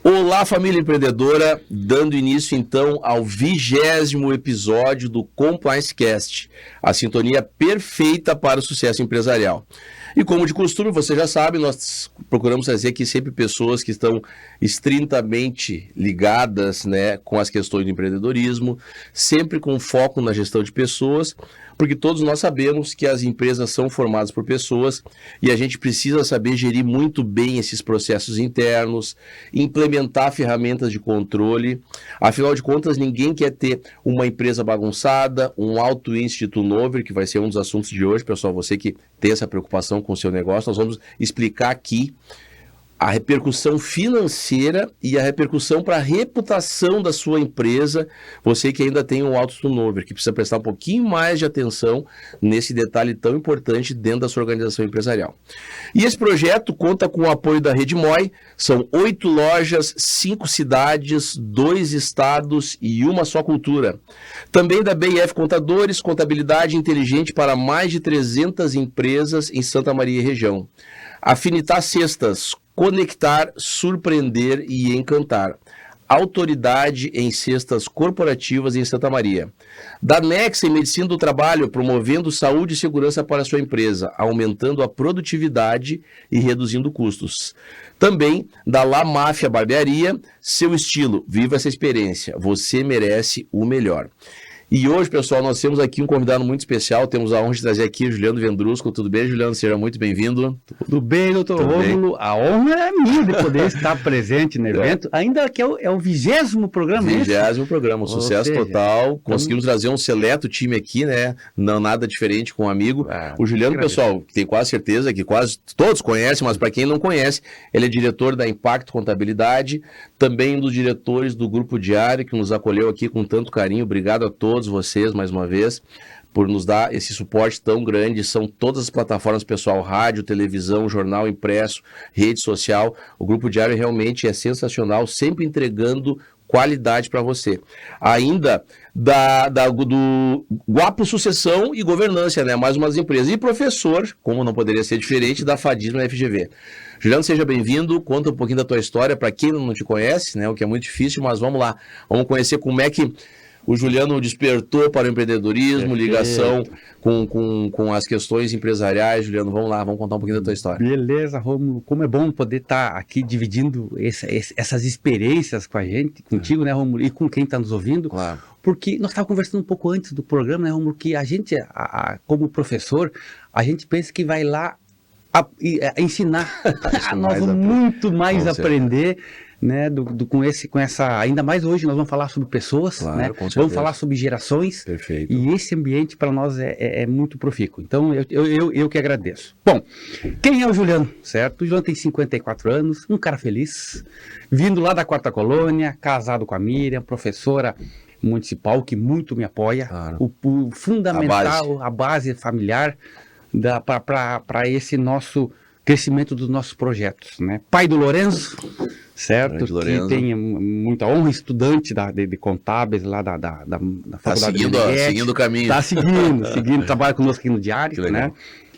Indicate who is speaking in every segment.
Speaker 1: Olá, família empreendedora, dando início então ao 20º episódio do Compliance Cast, a sintonia perfeita para o sucesso empresarial. E como de costume, você já sabe, nós procuramos trazer aqui sempre pessoas que estão estritamente ligadas, com as questões do empreendedorismo, sempre com foco na gestão de pessoas, porque todos nós sabemos que as empresas são formadas por pessoas e a gente precisa saber gerir muito bem esses processos internos, implementar ferramentas de controle. Afinal de contas, ninguém quer ter uma empresa bagunçada, um alto índice de turnover, que vai ser um dos assuntos de hoje, pessoal. Você que tem essa preocupação com o seu negócio, nós vamos explicar aqui a repercussão financeira e a repercussão para a reputação da sua empresa, você que ainda tem um alto turnover, que precisa prestar um pouquinho mais de atenção nesse detalhe tão importante dentro da sua organização empresarial. E esse projeto conta com o apoio da Rede Moi, são 8 lojas, 5 cidades, 2 estados e uma só cultura. Também da BIF Contadores, contabilidade inteligente para mais de 300 empresas em Santa Maria e região. Afinitar Cestas, conectar, surpreender e encantar. Autoridade em cestas corporativas em Santa Maria. Da Nexa em Medicina do Trabalho, promovendo saúde e segurança para a sua empresa, aumentando a produtividade e reduzindo custos. Também da La Máfia Barbearia, seu estilo, viva essa experiência, você merece o melhor. E hoje, pessoal, nós temos aqui um convidado muito especial, temos a honra de trazer aqui o Juliano Vendrusco. Tudo bem, Juliano? Seja muito bem-vindo.
Speaker 2: Tudo bem, doutor Rômulo. A honra é minha de poder estar presente no evento, ainda que é o 20º programa.
Speaker 1: 20º programa, um sucesso total. Conseguimos trazer um seleto time aqui, Não nada diferente com um amigo. O Juliano, pessoal, que tem quase certeza que quase todos conhecem, mas para quem não conhece, ele é diretor da Impacto Contabilidade, também um dos diretores do Grupo Diário, que nos acolheu aqui com tanto carinho. Obrigado a todos vocês, mais uma vez, por nos dar esse suporte tão grande. São todas as plataformas, pessoal, rádio, televisão, jornal impresso, rede social. O Grupo Diário realmente é sensacional, sempre entregando qualidade para você. Ainda do Guapo Sucessão e Governança, mais umas empresas. E professor, como não poderia ser diferente, da Fadismo na FGV. Juliano, seja bem-vindo, conta um pouquinho da tua história, para quem não te conhece, o que é muito difícil, mas vamos lá, vamos conhecer como é que o Juliano despertou para o empreendedorismo, ligação com as questões empresariais. Juliano, vamos lá, vamos contar um pouquinho da tua história.
Speaker 2: Beleza, Rômulo. Como é bom poder estar aqui dividindo essas experiências com a gente, contigo, Rômulo, e com quem está nos ouvindo. Claro. Porque nós estávamos conversando um pouco antes do programa, Rômulo, que a gente, como professor, a gente pensa que vai lá ensinar. Nós vamos muito mais aprender. Com essa, ainda mais hoje nós vamos falar sobre pessoas,
Speaker 1: claro,
Speaker 2: vamos falar sobre gerações.
Speaker 1: Perfeito.
Speaker 2: E esse ambiente para nós é muito profícuo, então eu que agradeço. Bom, quem é o Juliano, certo? O Juliano tem 54 anos, um cara feliz, vindo lá da 4ª Colônia, casado com a Miriam, professora municipal que muito me apoia, claro. o fundamental, a base familiar para esse nosso crescimento dos nossos projetos, Pai do Lourenço, certo? Que tem muita honra, estudante de contábeis lá da faculdade.
Speaker 1: Seguindo o caminho.
Speaker 2: Está seguindo, trabalha conosco aqui no Diário,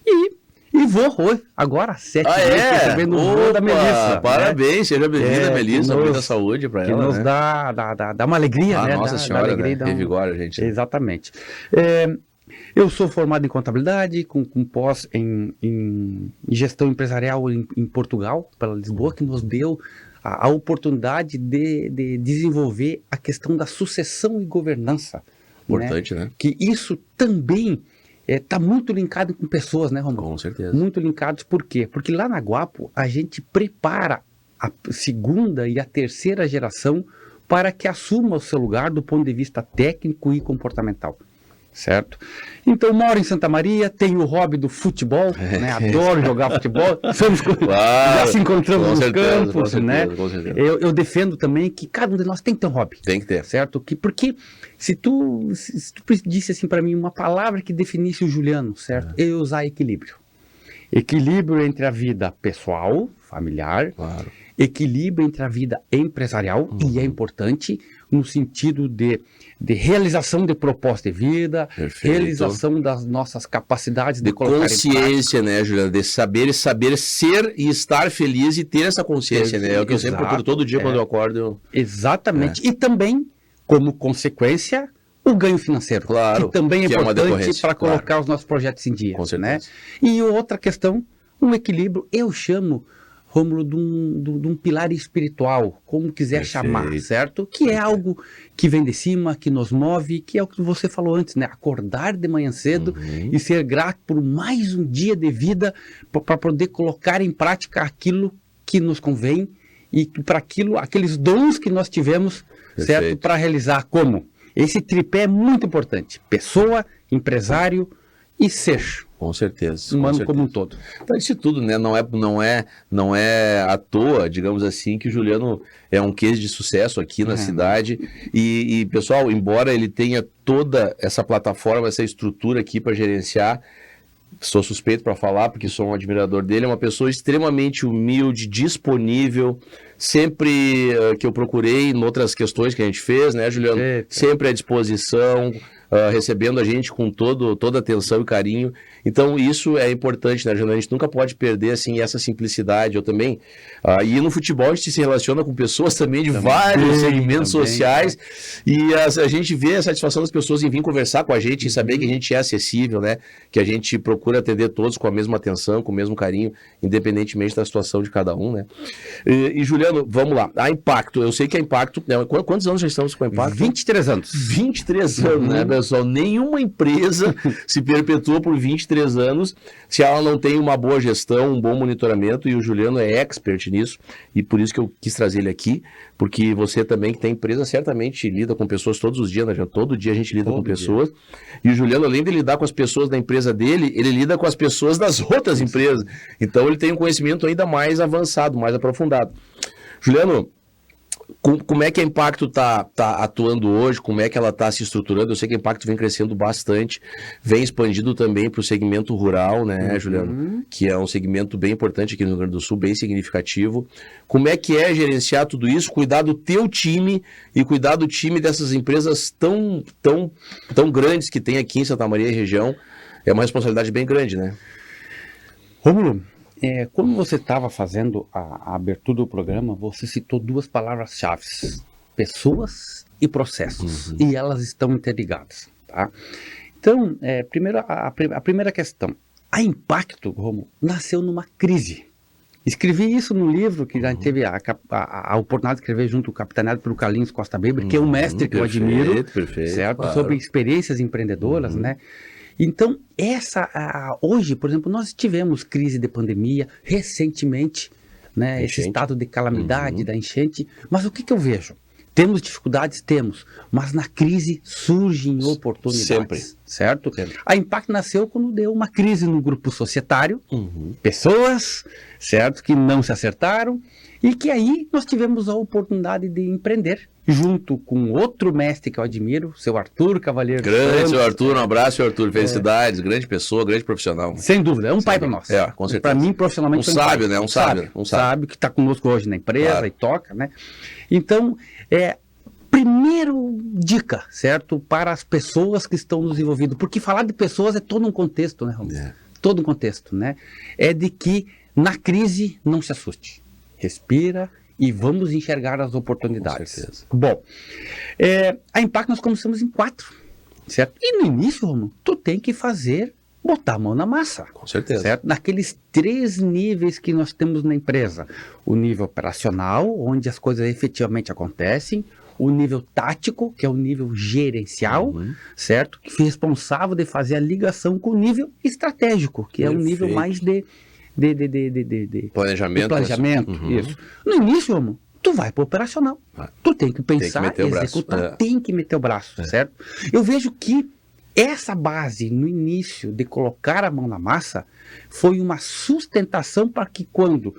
Speaker 2: E vou hoje, agora, 7 meses, recebendo o voo da Melissa.
Speaker 1: Parabéns, seja bem-vinda, Melissa, muita saúde para ela.
Speaker 2: Que nos dá uma alegria,
Speaker 1: Nossa Senhora, revigora a gente.
Speaker 2: Exatamente. Eu sou formado em contabilidade, com pós em gestão empresarial em Portugal, pela Lisboa, que nos deu a oportunidade de desenvolver a questão da sucessão e governança.
Speaker 1: Importante,
Speaker 2: Que isso também está muito linkado com pessoas, Romulo?
Speaker 1: Com certeza.
Speaker 2: Muito linkados, por quê? Porque lá na Guapo a gente prepara a 2ª e a 3ª geração para que assuma o seu lugar do ponto de vista técnico e comportamental. Certo? Então, moro em Santa Maria, tenho o hobby do futebol, adoro jogar futebol, já se encontramos nos campos, Eu defendo também que cada um de nós tem que ter um hobby.
Speaker 1: Tem que ter.
Speaker 2: Certo? Porque se tu disse assim para mim uma palavra que definisse o Juliano, certo? Eu ia usar equilíbrio. Equilíbrio entre a vida pessoal, familiar, claro. equilíbrio entre a vida empresarial, e é importante, no sentido de realização de proposta de vida,
Speaker 1: Perfeito.
Speaker 2: realização das nossas capacidades de
Speaker 1: De
Speaker 2: colocar
Speaker 1: consciência, né, Juliano? De saber ser e estar feliz e ter essa consciência, né? É o que eu sempre procuro todo dia quando eu acordo.
Speaker 2: Exatamente. E também, como consequência, o ganho financeiro.
Speaker 1: Claro,
Speaker 2: Que também é
Speaker 1: que é uma
Speaker 2: importante
Speaker 1: decorrência,
Speaker 2: para colocar
Speaker 1: claro.
Speaker 2: os nossos projetos em dia.
Speaker 1: Com certeza.
Speaker 2: Né? E outra questão, um equilíbrio, eu chamo, Rômulo, de um pilar espiritual, como quiser chamar, certo? Que é algo que vem de cima, que nos move, que é o que você falou antes, né? Acordar de manhã cedo e ser grato por mais um dia de vida para poder colocar em prática aquilo que nos convém e para aqueles dons que nós tivemos, certo? Para realizar como? Esse tripé é muito importante. Pessoa, empresário e ser.
Speaker 1: Com certeza.
Speaker 2: Humano como um todo.
Speaker 1: Então, isso tudo, né? Não é à toa, digamos assim, que o Juliano é um case de sucesso aqui na cidade. E, pessoal, embora ele tenha toda essa plataforma, essa estrutura aqui para gerenciar, sou suspeito para falar, porque sou um admirador dele, é uma pessoa extremamente humilde, disponível, sempre que eu procurei, em outras questões que a gente fez, né, Juliano? Sempre à disposição, recebendo a gente com toda atenção e carinho. Então, isso é importante, né, Juliano? A gente nunca pode perder, assim, essa simplicidade. Eu também, e no futebol a gente se relaciona com pessoas também de vários segmentos sociais, e a gente vê a satisfação das pessoas em vir conversar com a gente, em saber que a gente é acessível, né? Que a gente procura atender todos com a mesma atenção, com o mesmo carinho, independentemente da situação de cada um, né? E Juliano, vamos lá. A Impacto, eu sei que a Impacto, né, quantos anos já estamos com a Impacto?
Speaker 2: 23 anos.
Speaker 1: 23 anos, né, pessoal? Nenhuma empresa se perpetua por 23 anos se ela não tem uma boa gestão, um bom monitoramento, e o Juliano é expert nisso, e por isso que eu quis trazer ele aqui, porque você também que tem empresa certamente lida com pessoas todos os dias, né? Todo dia a gente lida com pessoas, e o Juliano, além de lidar com as pessoas da empresa dele, ele lida com as pessoas das outras empresas, então ele tem um conhecimento ainda mais avançado, mais aprofundado. Juliano, como é que a Impacto está atuando hoje? Como é que ela está se estruturando? Eu sei que a Impacto vem crescendo bastante, vem expandindo também para o segmento rural, né, Juliano? Que é um segmento bem importante aqui no Rio Grande do Sul, bem significativo. Como é que é gerenciar tudo isso, cuidar do teu time e cuidar do time dessas empresas tão grandes que tem aqui em Santa Maria e região? É uma responsabilidade bem grande, né?
Speaker 2: Rômulo, quando você estava fazendo a abertura do programa, você citou duas palavras-chave: pessoas e processos. E elas estão interligadas. Tá? Então, primeiro, a primeira questão. A Impacto, Rômulo, nasceu numa crise. Escrevi isso no livro que a gente teve a oportunidade de escrever junto, capitaneado pelo Carlinhos Costa Weber, que é um mestre que eu admiro, certo? Claro. Sobre experiências empreendedoras, né? Então, hoje, por exemplo, nós tivemos crise de pandemia recentemente, né? Esse estado de calamidade da enchente, mas o que eu vejo? Temos dificuldades? Temos, mas na crise surgem oportunidades, sempre. Certo? Sempre. A Impacto nasceu quando deu uma crise no grupo societário, pessoas, certo, que não se acertaram, e que aí nós tivemos a oportunidade de empreender, junto com outro mestre que eu admiro, seu Arthur Cavalheiro.
Speaker 1: Grande, seu Arthur, um abraço, seu Arthur, felicidades, grande pessoa, grande profissional.
Speaker 2: Sem dúvida, é um pai para nós.
Speaker 1: Com certeza.
Speaker 2: Para mim, profissionalmente,
Speaker 1: um sábio, né? Um sábio
Speaker 2: que está conosco hoje na empresa e toca, né? Então, primeiro dica, certo? Para as pessoas que estão nos envolvidas, porque falar de pessoas é todo um contexto, né, Romulo? Todo um contexto, né? É de que na crise não se assuste, respira e vamos enxergar as oportunidades.
Speaker 1: Com certeza.
Speaker 2: Bom, a Impacto nós começamos em 4, certo? E no início, Romulo, tu tem que botar a mão na massa.
Speaker 1: Com certeza.
Speaker 2: Certo? Naqueles 3 níveis que nós temos na empresa. O nível operacional, onde as coisas efetivamente acontecem. O nível tático, que é o nível gerencial, certo? Que foi responsável de fazer a ligação com o nível estratégico, que é o nível mais de
Speaker 1: planejamento.
Speaker 2: Isso. No início, Romulo, tu vai para o operacional. Tu tem que pensar, executar, tem que meter o braço, certo? Eu vejo que essa base, no início, de colocar a mão na massa, foi uma sustentação para que quando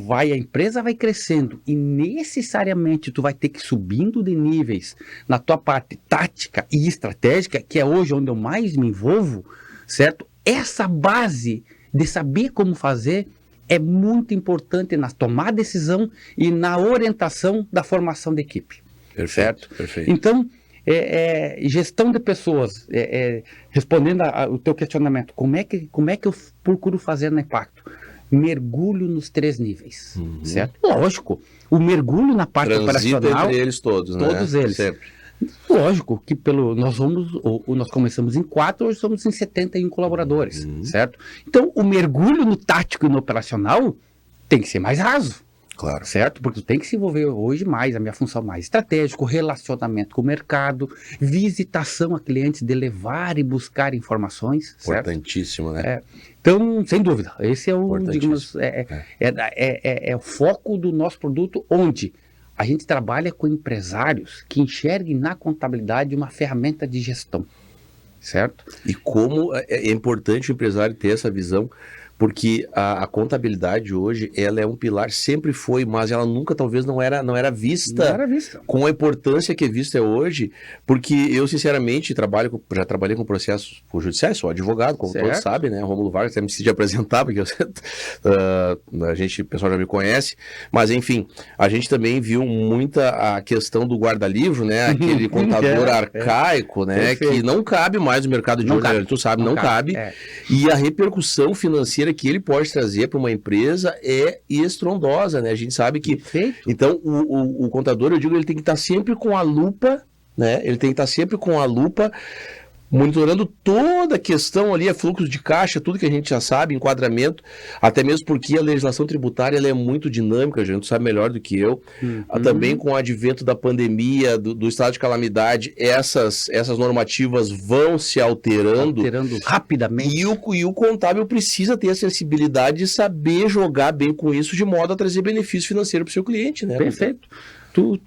Speaker 2: a empresa vai crescendo e necessariamente tu vai ter que ir subindo de níveis na tua parte tática e estratégica, que é hoje onde eu mais me envolvo, certo? Essa base de saber como fazer é muito importante na tomada de decisão e na orientação da formação da equipe.
Speaker 1: Perfeito, perfeito.
Speaker 2: Então, gestão de pessoas, respondendo ao teu questionamento, como é que eu procuro fazer no impacto? Mergulho nos 3 níveis, certo? Lógico, o mergulho na parte operacional...
Speaker 1: entre eles todos, né?
Speaker 2: Todos eles.
Speaker 1: Sempre.
Speaker 2: Lógico que nós começamos em 4, hoje somos em 71 colaboradores, certo? Então, o mergulho no tático e no operacional tem que ser mais raso.
Speaker 1: Claro.
Speaker 2: Certo? Porque tu tem que se envolver hoje mais, a minha função mais estratégico, relacionamento com o mercado, visitação a clientes, de levar e buscar informações.
Speaker 1: Importantíssimo,
Speaker 2: certo?
Speaker 1: né?
Speaker 2: Então, sem dúvida, esse é o, digamos, o foco do nosso produto, onde a gente trabalha com empresários que enxerguem na contabilidade uma ferramenta de gestão, certo?
Speaker 1: E como é importante o empresário ter essa visão, porque a contabilidade hoje, ela é um pilar, sempre foi, mas ela nunca, talvez, não era vista com a importância que é vista hoje, porque eu, sinceramente, já trabalhei com processos judiciais, sou advogado, como todos sabem, né? Rômulo Vargas, até me decidi apresentar, porque o pessoal já me conhece, mas, enfim, a gente também viu muita a questão do guarda-livro, né? Aquele contador arcaico, né? Perfeito. Que não cabe mais no mercado de hoje, tu sabe, não cabe. E a repercussão financeira que ele pode trazer para uma empresa é estrondosa, né? A gente sabe que... Perfeito. Então, o contador, eu digo, ele tem que estar sempre com a lupa, né? Ele tem que estar sempre com a lupa, monitorando toda a questão ali, fluxo de caixa, tudo que a gente já sabe, enquadramento, até mesmo porque a legislação tributária ela é muito dinâmica, a gente sabe melhor do que eu. Também com o advento da pandemia, do estado de calamidade, essas normativas vão se alterando
Speaker 2: rapidamente.
Speaker 1: E o contábil precisa ter a sensibilidade de saber jogar bem com isso, de modo a trazer benefício financeiro para o seu cliente, né?
Speaker 2: Perfeito. Tu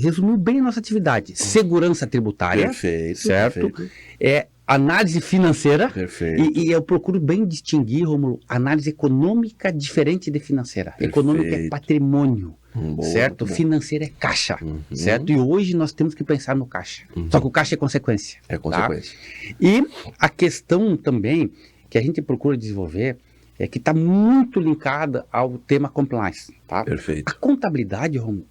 Speaker 2: resumiu bem a nossa atividade. Segurança tributária.
Speaker 1: Perfeito.
Speaker 2: Certo? Perfeito. Análise financeira.
Speaker 1: Perfeito.
Speaker 2: E eu procuro bem distinguir, Rômulo, análise econômica diferente de financeira. Perfeito. Econômica é patrimônio. Certo? Financeira é caixa. Certo? E hoje nós temos que pensar no caixa. Só que o caixa é consequência.
Speaker 1: É consequência.
Speaker 2: Tá? E a questão também que a gente procura desenvolver que está muito linkada ao tema compliance, tá?
Speaker 1: Perfeito.
Speaker 2: A contabilidade, Romulo,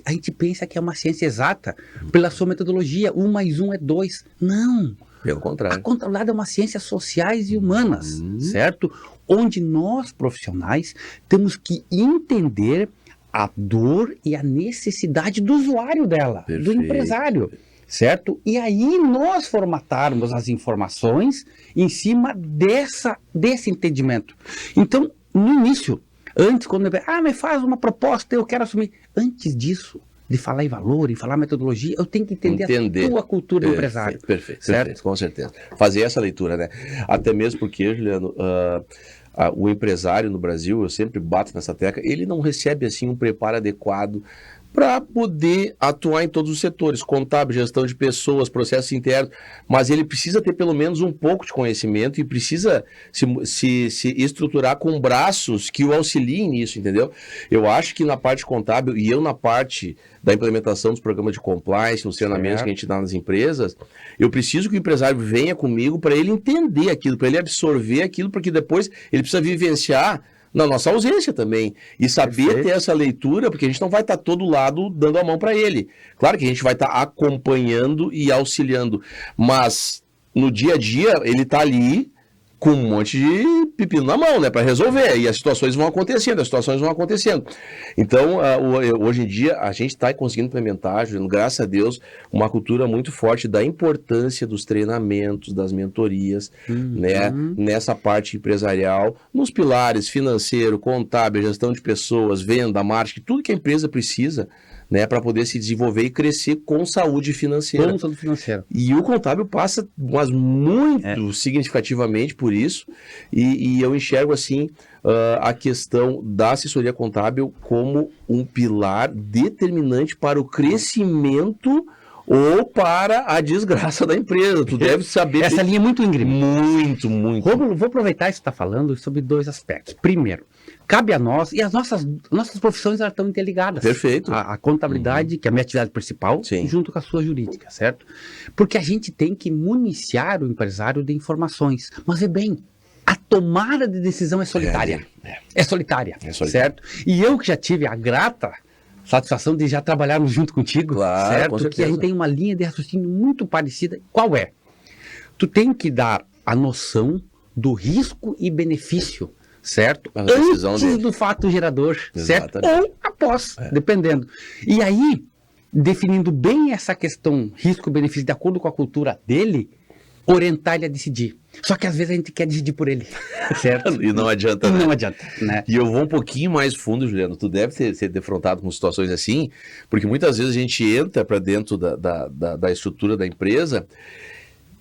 Speaker 2: a gente pensa que é uma ciência exata pela sua metodologia, 1 mais 1 é 2. Não.
Speaker 1: Pelo contrário.
Speaker 2: A contabilidade é uma ciência sociais e humanas, certo? Onde nós, profissionais, temos que entender a dor e a necessidade do usuário dela, do empresário. Certo? E aí nós formatarmos as informações em cima desse entendimento. Então, no início, antes, quando me faz uma proposta, eu quero assumir. Antes disso, de falar em valor, em falar metodologia, eu tenho que entender a tua cultura do empresário.
Speaker 1: Perfeito, com certeza. Fazer essa leitura, né? Até mesmo porque, Juliano, o empresário no Brasil, eu sempre bato nessa tecla, ele não recebe assim um preparo adequado para poder atuar em todos os setores, contábil, gestão de pessoas, processos internos, mas ele precisa ter pelo menos um pouco de conhecimento e precisa se estruturar com braços que o auxiliem nisso, entendeu? Eu acho que na parte contábil e eu na parte da implementação dos programas de compliance, nos treinamentos que a gente dá nas empresas, eu preciso que o empresário venha comigo para ele entender aquilo, para ele absorver aquilo, porque depois ele precisa vivenciar na nossa ausência também, e saber ter essa leitura, porque a gente não vai estar todo lado dando a mão para ele. Claro que a gente vai estar acompanhando e auxiliando, mas no dia a dia ele está ali com um monte de pepino na mão, né, para resolver, e as situações vão acontecendo. Então, hoje em dia, a gente está conseguindo implementar, Juliano, graças a Deus, uma cultura muito forte da importância dos treinamentos, das mentorias, né, nessa parte empresarial, nos pilares financeiro, contábil, gestão de pessoas, venda, marketing, tudo que a empresa precisa, né, para poder se desenvolver e crescer com saúde financeira. E o contábil passa, mas muito significativamente por isso, e eu enxergo assim a questão da assessoria contábil como um pilar determinante para o crescimento ou para a desgraça da empresa. Tu deve saber.
Speaker 2: Essa linha é muito íngreme.
Speaker 1: Muito.
Speaker 2: Rômulo, vou aproveitar isso que você está falando sobre 2 aspectos. Primeiro, cabe a nós, e as nossas profissões elas estão interligadas.
Speaker 1: Perfeito.
Speaker 2: A contabilidade, que é a minha atividade principal, junto com a sua jurídica, certo? Porque a gente tem que municiar o empresário de informações. Mas vê bem, a tomada de decisão é solitária. É solitária, certo? E eu que já tive a grata satisfação de já trabalharmos junto contigo,
Speaker 1: Claro,
Speaker 2: certo?
Speaker 1: com certeza.
Speaker 2: Que a gente tem uma linha de raciocínio muito parecida. Qual é? Tu tem que dar a noção do risco e benefício, certo?
Speaker 1: A decisão
Speaker 2: Antes
Speaker 1: dele.
Speaker 2: do fato gerador, certo?
Speaker 1: Exatamente.
Speaker 2: Ou após, dependendo. E aí, definindo bem essa questão risco-benefício de acordo com a cultura dele, orientar ele a decidir. Só que às vezes a gente quer decidir por ele, certo?
Speaker 1: E não adianta,
Speaker 2: E
Speaker 1: né?
Speaker 2: não adianta, né?
Speaker 1: E eu vou um pouquinho mais fundo, Juliano. Tu deve ser defrontado com situações assim, porque muitas vezes a gente entra para dentro da estrutura da empresa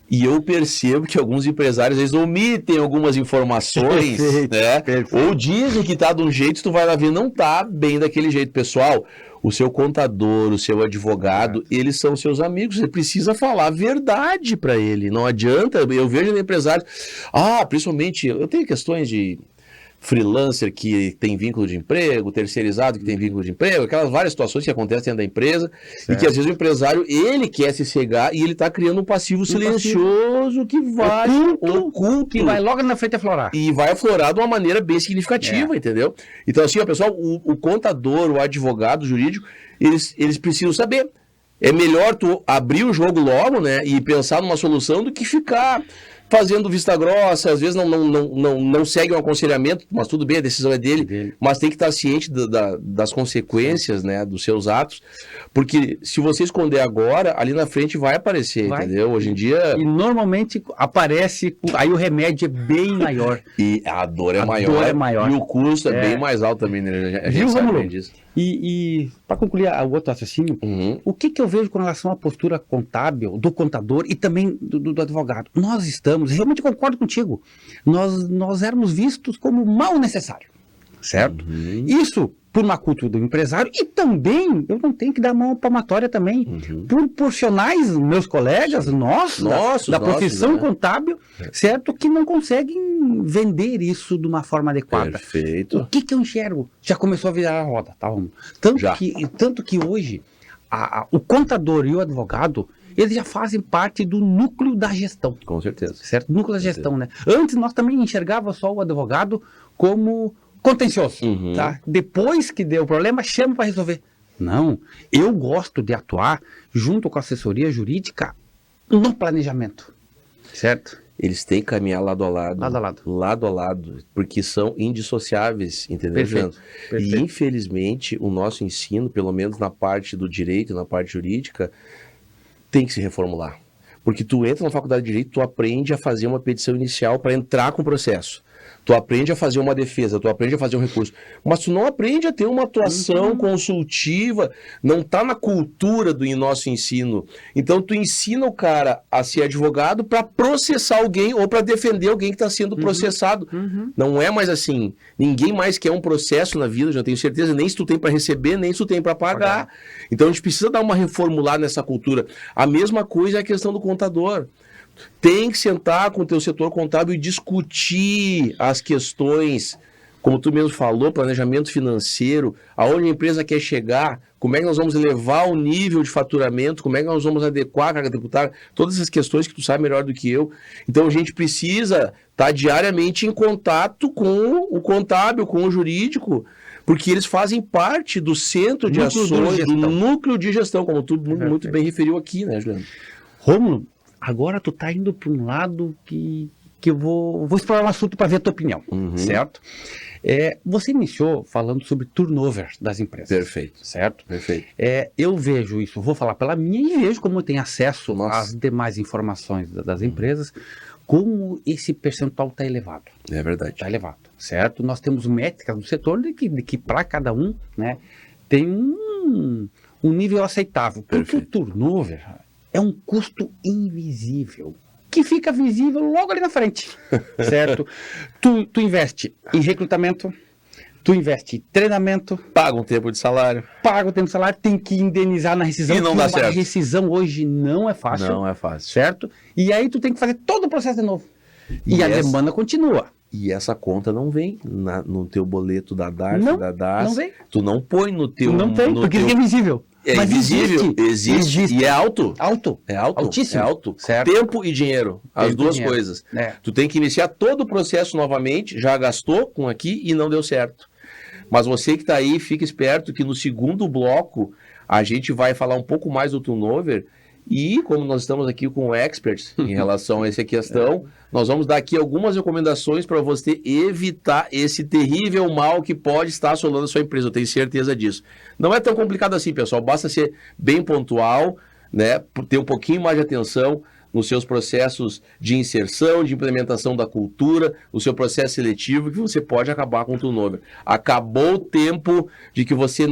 Speaker 1: e eu percebo que alguns empresários às vezes omitem algumas informações,
Speaker 2: Perfeito,
Speaker 1: né?
Speaker 2: perfeito.
Speaker 1: Ou dizem que tá de um jeito, tu vai lá ver, não tá bem daquele jeito. Pessoal, o seu contador, o seu advogado, eles são seus amigos, você precisa falar a verdade para ele. Não adianta, eu vejo empresários, principalmente, eu tenho questões de freelancer que tem vínculo de emprego, terceirizado que tem vínculo de emprego, aquelas várias situações que acontecem dentro da empresa, e que às vezes o empresário, ele quer se cegar e ele está criando um passivo silencioso que vai oculto,
Speaker 2: que vai logo na frente aflorar.
Speaker 1: e vai aflorar de uma maneira bem significativa, entendeu? Então assim, ó, pessoal, o contador, o advogado, o jurídico, eles precisam saber. É melhor tu abrir o jogo logo, né, e pensar numa solução do que ficar fazendo vista grossa, às vezes não segue um aconselhamento, mas tudo bem, a decisão é dele, mas tem que estar ciente das consequências, né, dos seus atos, porque se você esconder agora, ali na frente vai aparecer, entendeu? Hoje em dia...
Speaker 2: E normalmente aparece, aí o remédio é bem maior.
Speaker 1: E a dor é maior.
Speaker 2: Dor é maior.
Speaker 1: E o custo é bem mais alto também, né? A gente sabe bem disso.
Speaker 2: E para concluir o outro raciocínio, o que eu vejo com relação à postura contábil, do contador e também do advogado? Nós estamos, realmente concordo contigo, nós éramos vistos como mal necessário, certo? Isso por uma cultura do empresário e também, eu não tenho que dar mão palmatória também, por profissionais, meus colegas, da profissão contábil, certo? Que não conseguem vender isso de uma forma adequada.
Speaker 1: Perfeito.
Speaker 2: O que eu enxergo? Já começou a virar a roda, tá, Romulo? Tanto que hoje, o contador e o advogado, eles já fazem parte do núcleo da gestão.
Speaker 1: Com certeza.
Speaker 2: Certo? Núcleo da gestão, né? Antes nós também enxergávamos só o advogado como contencioso, tá? Depois que deu o problema, chama para resolver. Não, eu gosto de atuar junto com a assessoria jurídica no planejamento, certo?
Speaker 1: Eles têm que caminhar lado a lado.
Speaker 2: Lado a lado.
Speaker 1: Lado a lado, porque são indissociáveis, entendeu,
Speaker 2: Perfeito.
Speaker 1: Jean?
Speaker 2: Perfeito.
Speaker 1: E infelizmente o nosso ensino, pelo menos na parte do direito, na parte jurídica, tem que se reformular. Porque tu entra na faculdade de direito, tu aprende a fazer uma petição inicial para entrar com o processo. Tu aprende a fazer uma defesa, tu aprende a fazer um recurso, mas tu não aprende a ter uma atuação consultiva, não está na cultura do nosso ensino. Então tu ensina o cara a ser advogado para processar alguém ou para defender alguém que está sendo processado. Não é mais assim. Ninguém mais quer um processo na vida, já tenho certeza, nem se tu tem para receber, nem se tu tem para pagar. Então a gente precisa dar uma reformulada nessa cultura. A mesma coisa é a questão do contador. Tem que sentar com o teu setor contábil e discutir as questões, como tu mesmo falou, planejamento financeiro, aonde a empresa quer chegar, como é que nós vamos elevar o nível de faturamento, como é que nós vamos adequar a carga tributária, todas essas questões que tu sabe melhor do que eu. Então a gente precisa estar diariamente em contato com o contábil, com o jurídico, porque eles fazem parte do centro de ações, do núcleo de gestão, como tu muito bem referiu aqui, né, Juliano?
Speaker 2: Rômulo, agora tu tá indo para um lado que eu vou explorar um assunto para ver a tua opinião, certo? Você iniciou falando sobre turnover das empresas.
Speaker 1: Perfeito.
Speaker 2: Certo?
Speaker 1: Perfeito.
Speaker 2: Eu vejo isso, vou falar pela minha e vejo como eu tenho acesso às demais informações das empresas, como esse percentual está elevado.
Speaker 1: É verdade.
Speaker 2: Está elevado, certo? Nós temos métricas do setor de que para cada um, né, tem um nível aceitável. Porque o turnover é um custo invisível, que fica visível logo ali na frente, certo? Tu investe em recrutamento, tu investe em treinamento,
Speaker 1: paga um tempo de salário,
Speaker 2: tem que indenizar na rescisão,
Speaker 1: e não dá certo.
Speaker 2: A rescisão hoje não é fácil.
Speaker 1: Não é fácil.
Speaker 2: Certo? E aí tu tem que fazer todo o processo de novo. E a demanda continua.
Speaker 1: E essa conta não vem no teu boleto da DARF,
Speaker 2: não vem.
Speaker 1: Tu não põe no teu...
Speaker 2: Não tem, porque isso é invisível.
Speaker 1: É
Speaker 2: Mas
Speaker 1: invisível, existe. E é alto.
Speaker 2: Alto.
Speaker 1: É alto.
Speaker 2: Altíssimo.
Speaker 1: É alto.
Speaker 2: Certo.
Speaker 1: Tempo e dinheiro. As
Speaker 2: Tempo e
Speaker 1: duas
Speaker 2: dinheiro.
Speaker 1: coisas.
Speaker 2: É.
Speaker 1: Tu tem que iniciar todo o processo novamente, já gastou com aqui e não deu certo. Mas você que está aí, fica esperto que no segundo bloco a gente vai falar um pouco mais do turnover e como nós estamos aqui com experts em relação a essa questão, nós vamos dar aqui algumas recomendações para você evitar esse terrível mal que pode estar assolando a sua empresa, eu tenho certeza disso. Não é tão complicado assim, pessoal, basta ser bem pontual, né, ter um pouquinho mais de atenção nos seus processos de inserção, de implementação da cultura, o seu processo seletivo, que você pode acabar com o turnover. Acabou o tempo de que você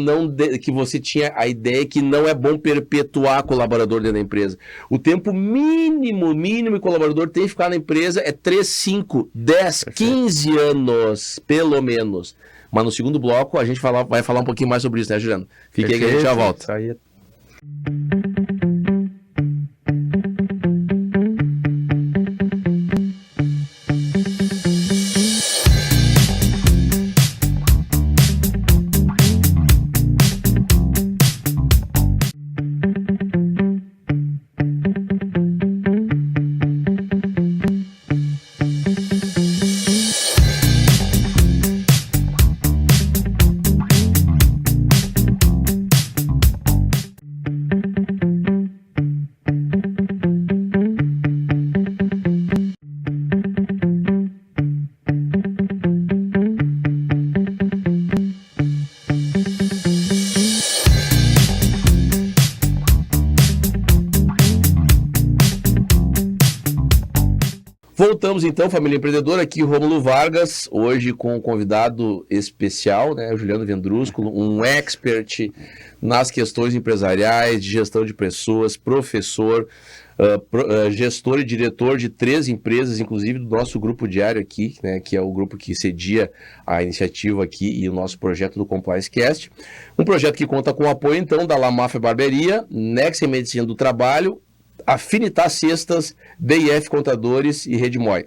Speaker 1: que você tinha a ideia que não é bom perpetuar colaborador dentro da empresa. O tempo mínimo e colaborador tem que ficar na empresa é 3, 5, 10, 15 anos, pelo menos. Mas no segundo bloco a gente vai falar um pouquinho mais sobre isso, né, Juliano? Fique aí que a gente já volta.
Speaker 2: Isso aí.
Speaker 1: Voltamos então, família empreendedora, aqui Rômulo Vargas, hoje com um convidado especial, né, o Juliano Vendrúsculo, um expert nas questões empresariais, de gestão de pessoas, professor, gestor e diretor de 3 empresas, inclusive do nosso grupo diário aqui, né, que é o grupo que cedia a iniciativa aqui e o nosso projeto do Compliance Cast. Um projeto que conta com o apoio, então, da La Máfia Barbearia, Nexen Medicina do Trabalho, Afinitar Cestas, BIF Contadores e Redmoi.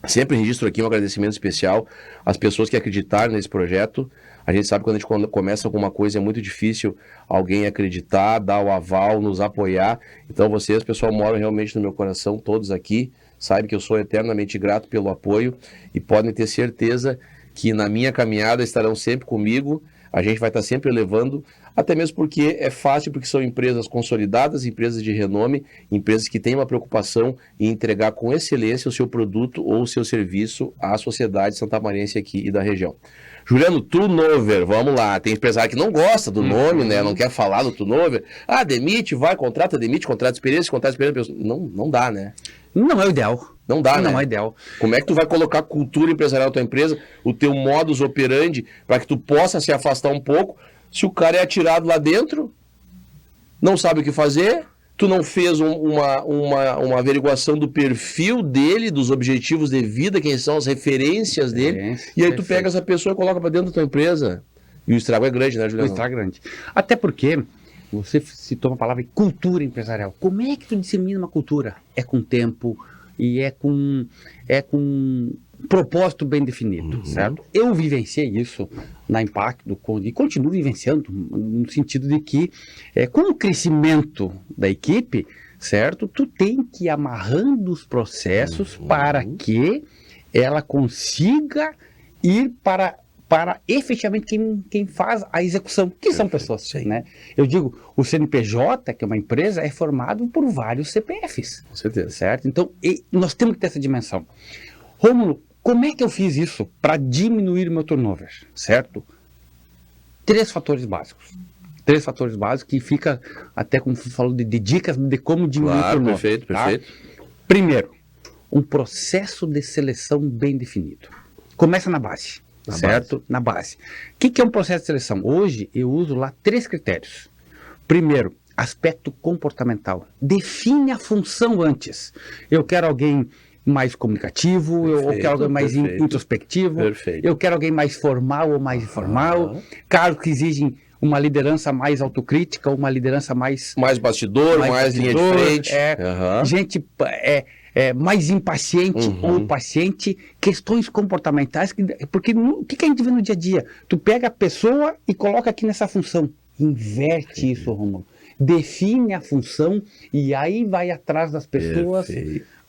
Speaker 1: Sempre registro aqui um agradecimento especial às pessoas que acreditaram nesse projeto. A gente sabe que quando a gente começa alguma coisa é muito difícil alguém acreditar, dar o aval, nos apoiar. Então vocês, pessoal, moram realmente no meu coração, todos aqui. Sabem que eu sou eternamente grato pelo apoio e podem ter certeza que na minha caminhada estarão sempre comigo. A gente vai estar sempre levando, até mesmo porque é fácil, porque são empresas consolidadas, empresas de renome, empresas que têm uma preocupação em entregar com excelência o seu produto ou o seu serviço à sociedade santamarense aqui e da região. Juliano, turnover, vamos lá. Tem empresário que não gosta do nome, né? Não quer falar do turnover. Ah, demite, vai, contrata experiência, não dá, né?
Speaker 2: Não é o ideal.
Speaker 1: Não dá, né?
Speaker 2: Não é ideal.
Speaker 1: Como é que tu vai colocar cultura empresarial na tua empresa, o teu modus operandi, para que tu possa se afastar um pouco, se o cara é atirado lá dentro, não sabe o que fazer, tu não fez uma averiguação do perfil dele, dos objetivos de vida, quem são as referências dele, e aí tu pega essa pessoa e coloca para dentro da tua empresa. E o estrago é grande, né, Juliano?
Speaker 2: O estrago é grande. Até porque você citou uma palavra, cultura empresarial. Como é que tu dissemina uma cultura? É com tempo e é com propósito bem definido, certo? Eu vivenciei isso na Impacto e continuo vivenciando no sentido de que com o crescimento da equipe, certo? Tu tem que ir amarrando os processos para que ela consiga ir para efetivamente quem faz a execução, que são pessoas, né? Eu digo, o CNPJ, que é uma empresa, é formado por vários CPFs.
Speaker 1: Com certeza.
Speaker 2: Certo? Então, nós temos que ter essa dimensão. Rômulo, como é que eu fiz isso para diminuir o meu turnover? Certo? 3 fatores básicos. 3 fatores básicos que fica até como você falou de dicas de como diminuir o turnover.
Speaker 1: Perfeito.
Speaker 2: Primeiro, um processo de seleção bem definido. Começa na base. Na base. O que é um processo de seleção? Hoje eu uso lá 3 critérios. Primeiro, aspecto comportamental. Define a função antes. Eu quero alguém mais comunicativo, eu quero alguém mais introspectivo, eu quero alguém mais formal ou mais informal, cargos que exigem uma liderança mais autocrítica, uma liderança mais
Speaker 1: bastidor, mais linha de frente.
Speaker 2: Gente mais impaciente ou paciente, questões comportamentais, porque o que a gente vê no dia a dia? Tu pega a pessoa e coloca aqui nessa função. Inverte isso, Romulo. Define a função e aí vai atrás das pessoas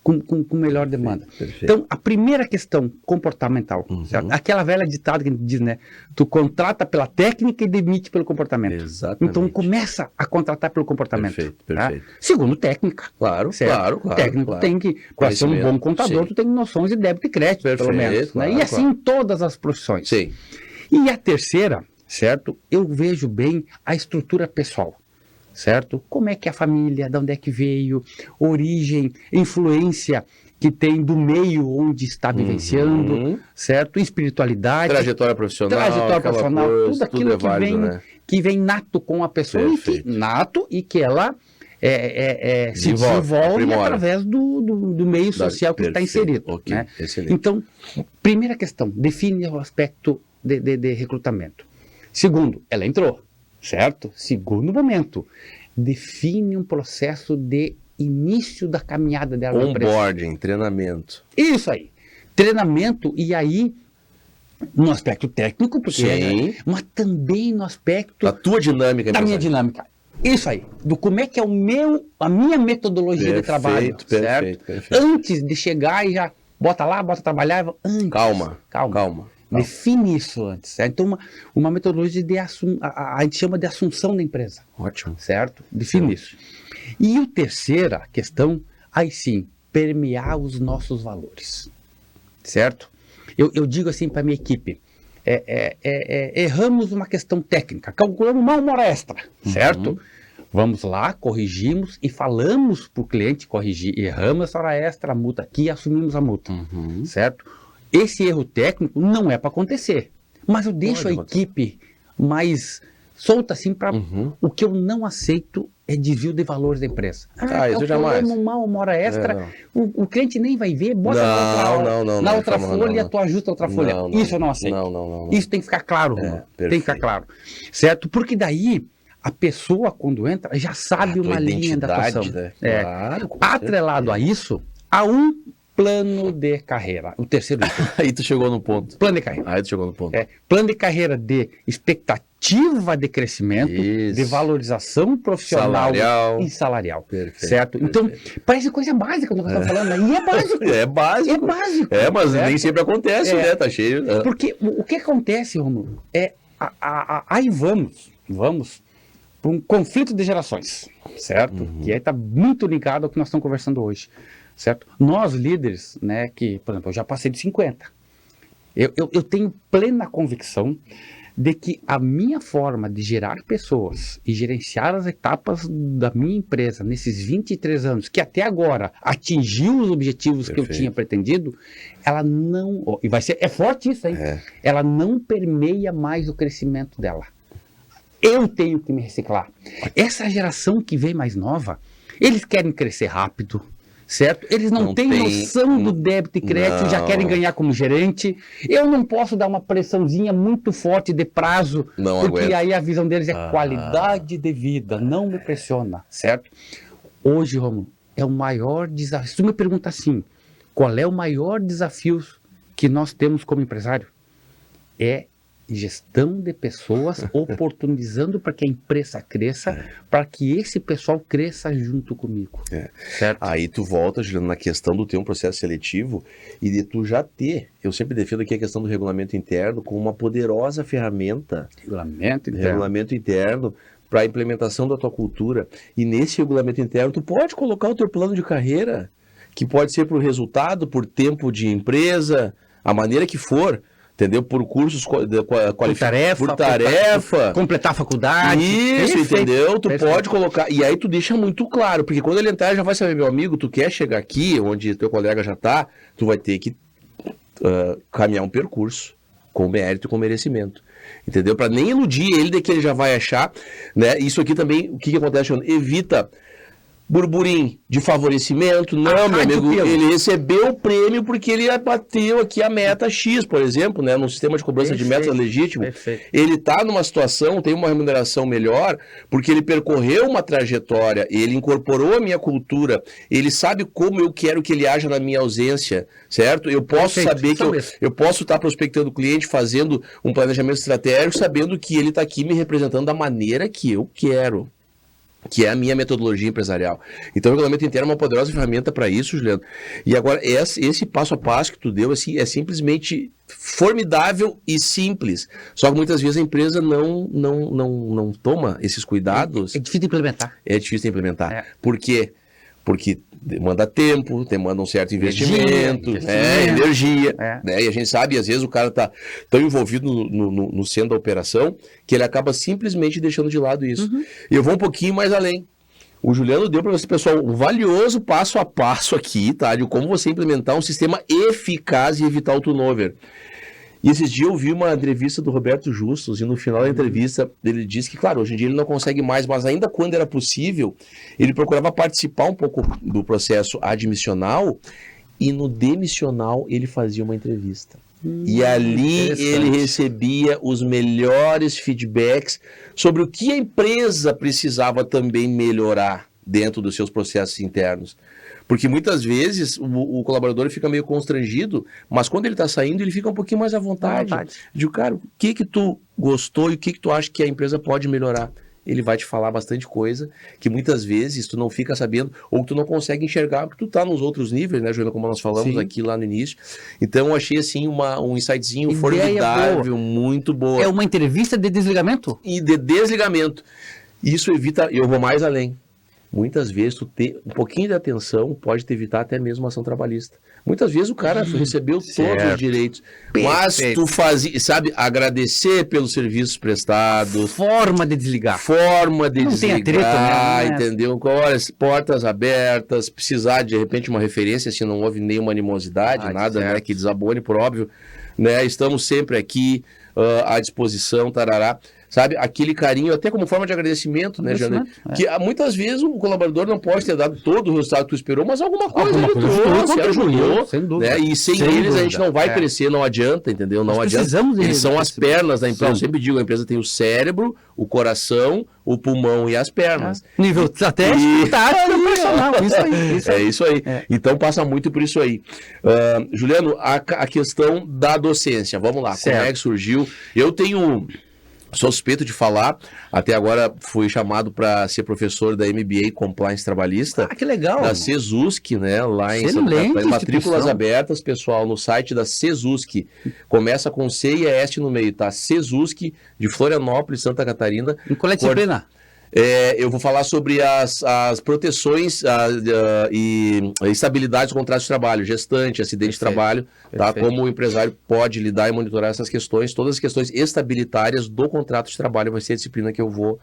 Speaker 2: com melhor demanda.
Speaker 1: Perfeito.
Speaker 2: Então, a primeira questão comportamental, certo? Aquela velha ditada que a gente diz, né? Tu contrata pela técnica e demite pelo comportamento.
Speaker 1: Exatamente.
Speaker 2: Então, começa a contratar pelo comportamento.
Speaker 1: Perfeito.
Speaker 2: Tá? Segundo, técnica.
Speaker 1: Claro,
Speaker 2: certo?
Speaker 1: claro.
Speaker 2: Técnico tem que, para ser um bom contador,
Speaker 1: sim.
Speaker 2: Tu tem noções de débito e crédito, pelo menos.
Speaker 1: Claro,
Speaker 2: né? E assim em todas as profissões.
Speaker 1: Sim.
Speaker 2: E a terceira, certo? Eu vejo bem a estrutura pessoal, certo? Como é que é a família, de onde é que veio, origem, influência que tem do meio onde está vivenciando, certo? Espiritualidade.
Speaker 1: Trajetória profissional, coisa,
Speaker 2: tudo aquilo
Speaker 1: é válido, né?
Speaker 2: que vem nato com a pessoa, e que ela se desenvolve através do meio social que está inserido.
Speaker 1: Okay.
Speaker 2: Né?
Speaker 1: Excelente.
Speaker 2: Então, primeira questão, define o aspecto de recrutamento. Segundo, ela entrou, certo? Segundo momento, define um processo de início da caminhada dela na empresa.
Speaker 1: Onboarding, treinamento.
Speaker 2: Isso aí. Treinamento, e aí, no aspecto técnico, porque mas também no aspecto
Speaker 1: da tua dinâmica.
Speaker 2: Da minha dinâmica. Isso aí. Do como é que é a minha metodologia de trabalho. Certo? Antes de chegar e já bota lá, bota trabalhar. Antes, calma. Define isso antes. Certo? Então, uma metodologia a gente chama de assunção da empresa.
Speaker 1: Ótimo.
Speaker 2: Certo? Define isso. E a terceira questão, aí sim, permear os nossos valores. Certo? Eu digo assim para a minha equipe, erramos uma questão técnica, calculamos uma hora extra, certo? Vamos lá, corrigimos e falamos para o cliente corrigir, erramos essa hora extra, a multa aqui, assumimos a multa, certo? Esse erro técnico não é para acontecer, mas eu deixo a equipe mais solta assim para o que eu não aceito é desvio de valores da empresa.
Speaker 1: Isso jamais.
Speaker 2: Uma hora extra, o cliente nem vai ver, bota na outra folha, tu ajusta a outra folha. Isso eu não aceito.
Speaker 1: Não.
Speaker 2: Isso tem que ficar claro, tem que ficar claro. Certo? Porque daí a pessoa, quando entra, já sabe uma linha da atuação.
Speaker 1: Né?
Speaker 2: Claro, atrelado a isso, há um plano de carreira. O terceiro item.
Speaker 1: Aí tu chegou no ponto.
Speaker 2: Plano de carreira.
Speaker 1: Aí tu chegou no ponto.
Speaker 2: Plano de carreira de expectativa de crescimento, de valorização profissional e salarial.
Speaker 1: Perfeito,
Speaker 2: certo? Então, parece coisa básica que nós estamos falando. E é básico.
Speaker 1: É básico. Mas certo? Nem sempre acontece, né? Tá cheio.
Speaker 2: Porque o que acontece, Romulo, aí vamos para um conflito de gerações, certo? Que aí está muito ligado ao que nós estamos conversando hoje. Certo? Nós líderes, né, que, por exemplo, eu já passei de 50. Eu tenho plena convicção de que a minha forma de gerar pessoas e gerenciar as etapas da minha empresa nesses 23 anos, que até agora atingiu os objetivos que eu tinha pretendido, ela não... E vai ser... É forte isso, hein? Ela não permeia mais o crescimento dela. Eu tenho que me reciclar. Essa geração que vem mais nova, eles querem crescer rápido, certo? Eles não têm noção do débito e crédito, já querem ganhar como gerente. Eu não posso dar uma pressãozinha muito forte de prazo, porque aí a visão deles é qualidade de vida, não me pressiona, certo? Hoje, Romulo, é o maior desafio. Se tu me pergunta assim, qual é o maior desafio que nós temos como empresário? É gestão de pessoas, oportunizando para que a empresa cresça, para que esse pessoal cresça junto comigo. Certo?
Speaker 1: Aí tu volta, Juliano, na questão do ter um processo seletivo e de tu já ter. Eu sempre defendo aqui a questão do regulamento interno como uma poderosa ferramenta. Regulamento interno para a implementação da tua cultura. E nesse regulamento interno tu pode colocar o teu plano de carreira, que pode ser por resultado, por tempo de empresa, a maneira que for. Entendeu? Por cursos qualificados. Por tarefa.
Speaker 2: Completar a faculdade.
Speaker 1: Isso, entendeu? Tu pode colocar. E aí tu deixa muito claro, porque quando ele entrar, já vai saber, meu amigo, tu quer chegar aqui, onde teu colega já tá, tu vai ter que caminhar um percurso com mérito e com merecimento. Entendeu? Para nem iludir ele de que ele já vai achar, né? Isso aqui também, o que acontece, Evita burburinho de favorecimento. Não, meu amigo, ele recebeu o prêmio porque ele bateu aqui a meta X, por exemplo, né, no sistema de cobrança de metas legítimo. Ele está numa situação, tem uma remuneração melhor, porque ele percorreu uma trajetória, ele incorporou a minha cultura, ele sabe como eu quero que ele haja na minha ausência, certo? Eu posso saber que eu posso estar prospectando o cliente, fazendo um planejamento estratégico, sabendo que ele está aqui me representando da maneira que eu quero, que é a minha metodologia empresarial. Então, o regulamento interno é uma poderosa ferramenta para isso, Juliano. E agora, esse passo a passo que tu deu, assim, é simplesmente formidável e simples. Só que muitas vezes a empresa não toma esses cuidados.
Speaker 2: É difícil de implementar.
Speaker 1: É difícil de implementar. Por quê? Porque demanda tempo, demanda um certo investimento, energia. Né? E a gente sabe, às vezes o cara está tão envolvido no centro da operação que ele acaba simplesmente deixando de lado isso. E eu vou um pouquinho mais além. O Juliano deu para você, pessoal, um valioso passo a passo aqui, tá? De como você implementar um sistema eficaz e evitar o turnover. E esses dias eu vi uma entrevista do Roberto Justus e no final da entrevista ele disse que, claro, hoje em dia ele não consegue mais, mas ainda quando era possível, ele procurava participar um pouco do processo admissional e no demissional ele fazia uma entrevista. E ali ele recebia os melhores feedbacks sobre o que a empresa precisava também melhorar dentro dos seus processos internos. Porque muitas vezes o colaborador fica meio constrangido, mas quando ele está saindo, ele fica um pouquinho mais à vontade. De, cara, o que tu gostou e o que tu acha que a empresa pode melhorar? Ele vai te falar bastante coisa que muitas vezes tu não fica sabendo ou tu não consegue enxergar, porque tu tá nos outros níveis, né, Joana, como nós falamos aqui lá no início. Então eu achei assim um insightzinho formidável, muito boa.
Speaker 2: É uma entrevista de desligamento?
Speaker 1: E de desligamento. Isso evita, eu vou mais além. Muitas vezes tu ter um pouquinho de atenção pode te evitar até mesmo uma ação trabalhista. Muitas vezes o cara recebeu todos os direitos, mas tu fazia, sabe, agradecer pelos serviços prestados.
Speaker 2: Forma de desligar.
Speaker 1: Não tem atrito, né? Entendeu? Olha, portas abertas, precisar de repente uma referência, se não houve nenhuma animosidade, nada, né, que desabone, por óbvio, né? Estamos sempre aqui à disposição, tarará. Sabe, aquele carinho, até como forma de agradecimento, né, Jana? Que muitas vezes o colaborador não pode ter dado todo o resultado que tu esperou, mas alguma coisa ele trouxe, ajudou, sem dúvida. Né? E sem eles a gente não vai crescer, não adianta, entendeu? Não adianta. Eles são as pernas da empresa. Eu sempre digo, a empresa tem o cérebro, o coração, o pulmão e as pernas.
Speaker 2: Nível estratégico, tático e profissional.
Speaker 1: Isso aí. Então passa muito por isso aí. Juliano, a questão da docência. Vamos lá, como é que surgiu? Eu tenho... Sou suspeito de falar, até agora fui chamado para ser professor da MBA Compliance Trabalhista.
Speaker 2: Que legal!
Speaker 1: Da CESUSC, né? Lá em Santa Catarina. Matrículas abertas, pessoal, no site da CESUSC. Começa com C e S no meio, tá? CESUSC, de Florianópolis, Santa Catarina.
Speaker 2: Em qual é a disciplina?
Speaker 1: Eu vou falar sobre as proteções e estabilidade dos contratos de trabalho, gestante, acidente de trabalho, tá? Como o empresário pode lidar e monitorar essas questões, todas as questões estabilitárias do contrato de trabalho vai ser a disciplina que eu vou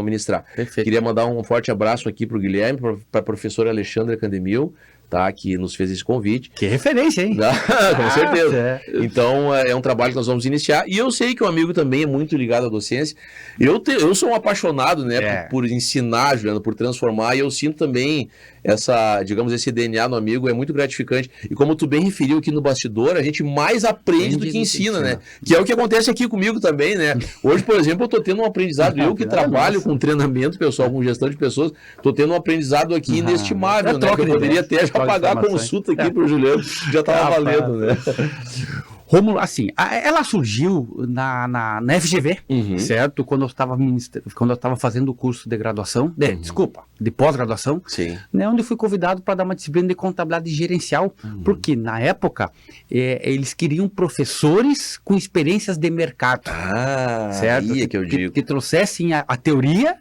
Speaker 1: ministrar. Queria mandar um forte abraço aqui para o Guilherme, para a professora Alexandra Candemil, tá, que nos fez esse convite.
Speaker 2: Que referência, hein?
Speaker 1: Com certeza. Então, é um trabalho que nós vamos iniciar. E eu sei que o amigo também é muito ligado à docência. Eu sou um apaixonado, né, por ensinar, Juliano, por transformar. E eu sinto também esse DNA no amigo é muito gratificante. E como tu bem referiu aqui no bastidor, a gente mais aprende do que ensina, né? Que é o que acontece aqui comigo também, né? Hoje, por exemplo, eu tô tendo um aprendizado. Eu que trabalho com treinamento pessoal, com gestão de pessoas, tô tendo um aprendizado aqui inestimável, né? Que eu poderia até já pagar a consulta aqui pro Juliano, já estava valendo, né?
Speaker 2: Rômulo, assim, ela surgiu na FGV, certo? Quando eu estava fazendo o curso de graduação, de pós-graduação, né, onde eu fui convidado para dar uma disciplina de contabilidade gerencial, porque na época eles queriam professores com experiências de mercado, certo?
Speaker 1: Aí é que eu digo.
Speaker 2: Que trouxessem a teoria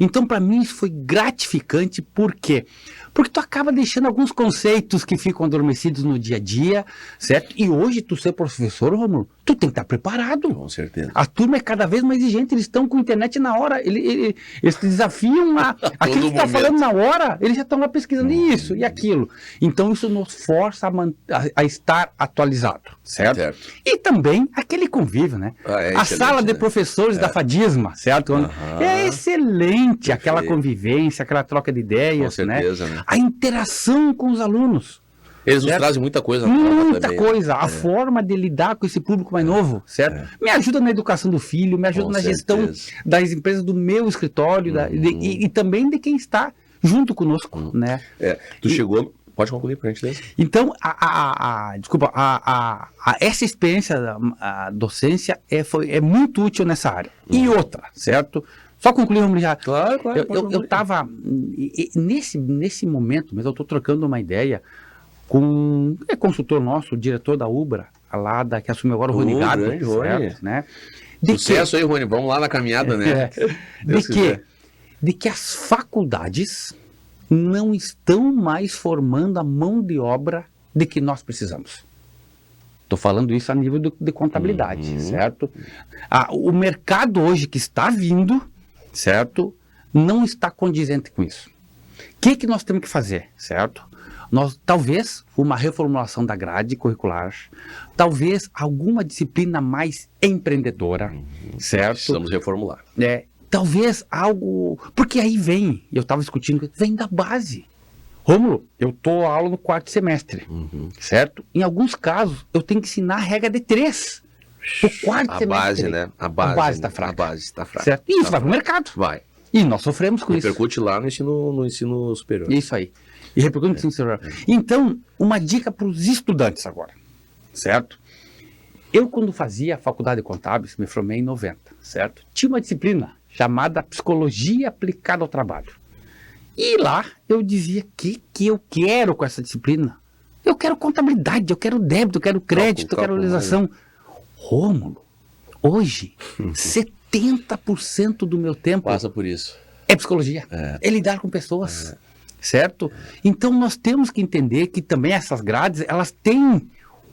Speaker 2: então, para mim, isso foi gratificante. Por quê? Porque tu acaba deixando alguns conceitos que ficam adormecidos no dia a dia, certo? E hoje, tu ser professor, Romulo, tu tem que estar preparado.
Speaker 1: Com certeza.
Speaker 2: A turma é cada vez mais exigente, eles estão com a internet na hora, eles te desafiam aquilo que tu está falando na hora, eles já estão lá pesquisando isso e aquilo. Então, isso nos força a estar atualizado, certo? E também aquele convívio, né? A sala de professores da FADISMA, certo? excelente aquela
Speaker 1: Perfeito.
Speaker 2: convivência, aquela troca de
Speaker 1: Com
Speaker 2: ideias,
Speaker 1: certeza, né?
Speaker 2: A interação com os alunos.
Speaker 1: Eles nos
Speaker 2: Certo?
Speaker 1: trazem muita coisa nova
Speaker 2: Muita
Speaker 1: também.
Speaker 2: coisa. A forma de lidar com esse público mais novo, certo? Me ajuda na educação do filho, me ajuda
Speaker 1: Com
Speaker 2: na gestão
Speaker 1: certeza.
Speaker 2: das empresas do meu escritório e também de quem está junto conosco, né?
Speaker 1: Tu chegou... Pode concluir, por gentileza.
Speaker 2: Então, desculpa, essa experiência da docência é muito útil nessa área. E outra, certo? Só concluir, vamos já.
Speaker 1: Claro.
Speaker 2: Eu estava, nesse momento, mas eu estou trocando uma ideia com consultor nosso, o diretor da Ubra, que assumiu agora o Rony Gago,
Speaker 1: grande Rony.
Speaker 2: certo, né?
Speaker 1: Sucesso aí, Rony. Vamos lá na caminhada, né? Deus quiser.
Speaker 2: De que as faculdades não estão mais formando a mão de obra de que nós precisamos. Estou falando isso a nível de contabilidade, certo? O mercado hoje que está vindo, certo, não está condizente com isso. O que nós temos que fazer, certo? Talvez uma reformulação da grade curricular, talvez alguma disciplina mais empreendedora, certo?
Speaker 1: Precisamos reformular.
Speaker 2: Talvez algo... Porque aí eu estava discutindo, vem da base. Rômulo, eu estou aula no 4º semestre, certo? Em alguns casos, eu tenho que ensinar a regra de 3. O 4º semestre.
Speaker 1: Base, né? A base
Speaker 2: está fraca.
Speaker 1: A base está fraca.
Speaker 2: Certo? E isso vai para o mercado.
Speaker 1: Vai.
Speaker 2: E nós sofremos com
Speaker 1: Repercute lá no ensino superior.
Speaker 2: Isso aí. E repercute no ensino superior. Então, uma dica para os estudantes agora, certo? Eu, quando fazia a faculdade de contábeis, me formei em 90, certo? Tinha uma disciplina chamada Psicologia Aplicada ao Trabalho. E lá eu dizia, que eu quero com essa disciplina? Eu quero contabilidade, eu quero débito, eu quero crédito, eu quero realização. Rômulo, hoje, 70% do meu tempo
Speaker 1: passa por isso.
Speaker 2: É psicologia, é lidar com pessoas, certo? Então nós temos que entender que também essas grades, elas têm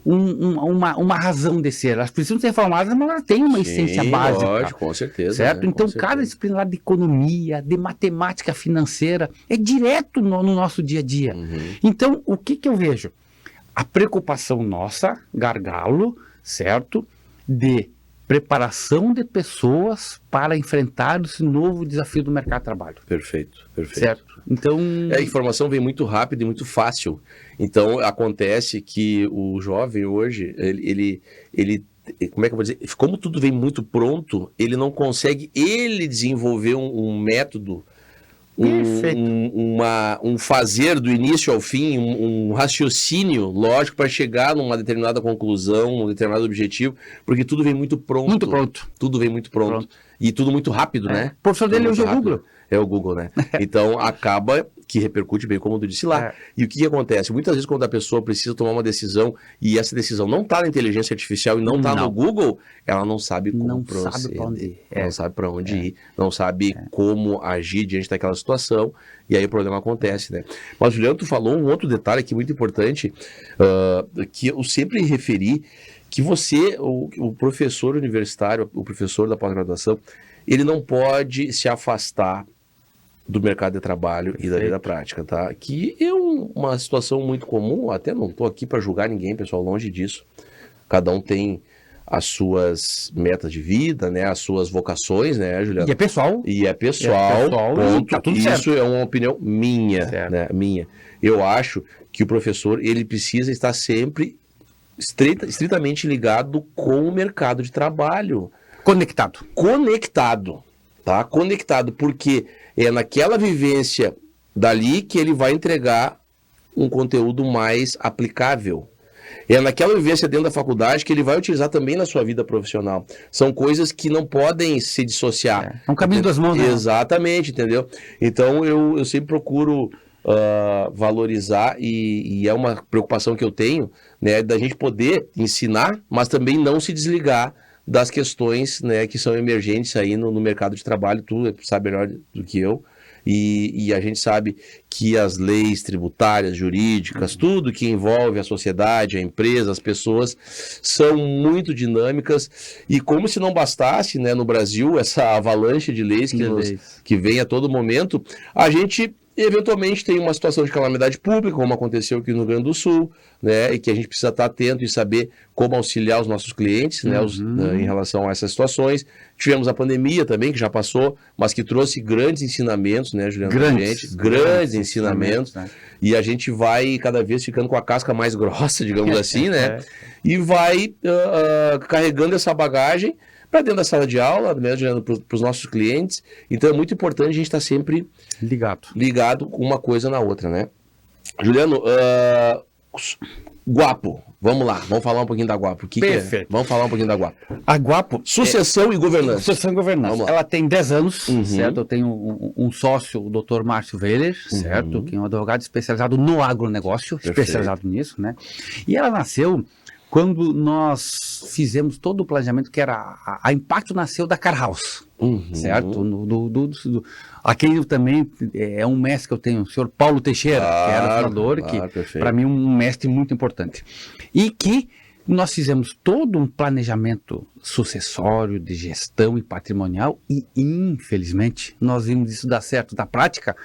Speaker 2: uma razão de ser. Elas precisam ser formadas, mas elas têm uma essência básica.
Speaker 1: Lógico, com certeza.
Speaker 2: Certo?
Speaker 1: Né?
Speaker 2: Então, cada disciplina lá de economia, de matemática financeira, é direto no nosso dia a dia. Então, o que eu vejo? A preocupação nossa, gargalo, certo? De preparação de pessoas para enfrentar esse novo desafio do mercado de trabalho.
Speaker 1: Perfeito.
Speaker 2: Certo? Então...
Speaker 1: A informação vem muito rápido e muito fácil. Então, acontece que o jovem hoje, ele como é que eu vou dizer? Como tudo vem muito pronto, ele não consegue desenvolver um método, um fazer do início ao fim, um raciocínio lógico para chegar numa determinada conclusão, um determinado objetivo, porque tudo vem muito pronto.
Speaker 2: Muito pronto.
Speaker 1: Tudo vem muito pronto. E tudo muito rápido, né?
Speaker 2: O professor dele hoje é o Google.
Speaker 1: É o Google, né? Então, acaba que repercute bem, como tu disse lá. E o que acontece? Muitas vezes, quando a pessoa precisa tomar uma decisão e essa decisão não está na inteligência artificial e não está no Google, ela não sabe como proceder. Não sabe para onde ir, não sabe como agir diante daquela situação, e aí o problema acontece, né? Mas, Juliano, tu falou um outro detalhe aqui muito importante, que eu sempre referi, que você, o professor universitário, o professor da pós-graduação, ele não pode se afastar do mercado de trabalho e da vida prática, tá? Que é uma situação muito comum, até não estou aqui para julgar ninguém, pessoal, longe disso. Cada um tem as suas metas de vida, né? As suas vocações, né, Juliano?
Speaker 2: E é pessoal.
Speaker 1: Ponto.
Speaker 2: Tá tudo
Speaker 1: Isso
Speaker 2: certo.
Speaker 1: é uma opinião minha, né? Minha. Eu acho que o professor, ele precisa estar sempre estritamente ligado com o mercado de trabalho. Conectado, tá? Conectado, porque é naquela vivência dali que ele vai entregar um conteúdo mais aplicável. É naquela vivência dentro da faculdade que ele vai utilizar também na sua vida profissional. São coisas que não podem se dissociar.
Speaker 2: É um caminho das mãos, né?
Speaker 1: Exatamente, entendeu? Então eu sempre procuro valorizar e é uma preocupação que eu tenho, né, da gente poder ensinar, mas também não se desligar das questões, né, que são emergentes aí no mercado de trabalho. Tu sabe melhor do que eu, e a gente sabe que as leis tributárias, jurídicas, tudo que envolve a sociedade, a empresa, as pessoas, são muito dinâmicas, e como se não bastasse, né, no Brasil, essa avalanche de leis que vem a todo momento, a gente e eventualmente tem uma situação de calamidade pública, como aconteceu aqui no Rio Grande do Sul, né, e que a gente precisa estar atento e saber como auxiliar os nossos clientes, né, em relação a essas situações. Tivemos a pandemia também, que já passou, mas que trouxe grandes ensinamentos, né, Juliano? Grandes ensinamentos, né? E a gente vai cada vez ficando com a casca mais grossa, digamos assim, né? E vai carregando essa bagagem para dentro da sala de aula, mesmo para os nossos clientes. Então é muito importante a gente estar sempre ligado uma coisa na outra, né? Juliano, Guapo, vamos lá, vamos falar um pouquinho da Guapo. O que é? Vamos falar um pouquinho da Guapo.
Speaker 2: A Guapo...
Speaker 1: Sucessão e governança.
Speaker 2: Sucessão e governança. Ela tem 10 anos, certo? Eu tenho um sócio, o Dr. Márcio Weiler, certo? Que é um advogado especializado no agronegócio, especializado nisso, né? E ela nasceu quando nós fizemos todo o planejamento, que era a Impacto nasceu da Car House, certo? Aqui também é um mestre que eu tenho, o senhor Paulo Teixeira, que era fundador, que para mim é um mestre muito importante. E que nós fizemos todo um planejamento sucessório, de gestão e patrimonial e, infelizmente, nós vimos isso dar certo da prática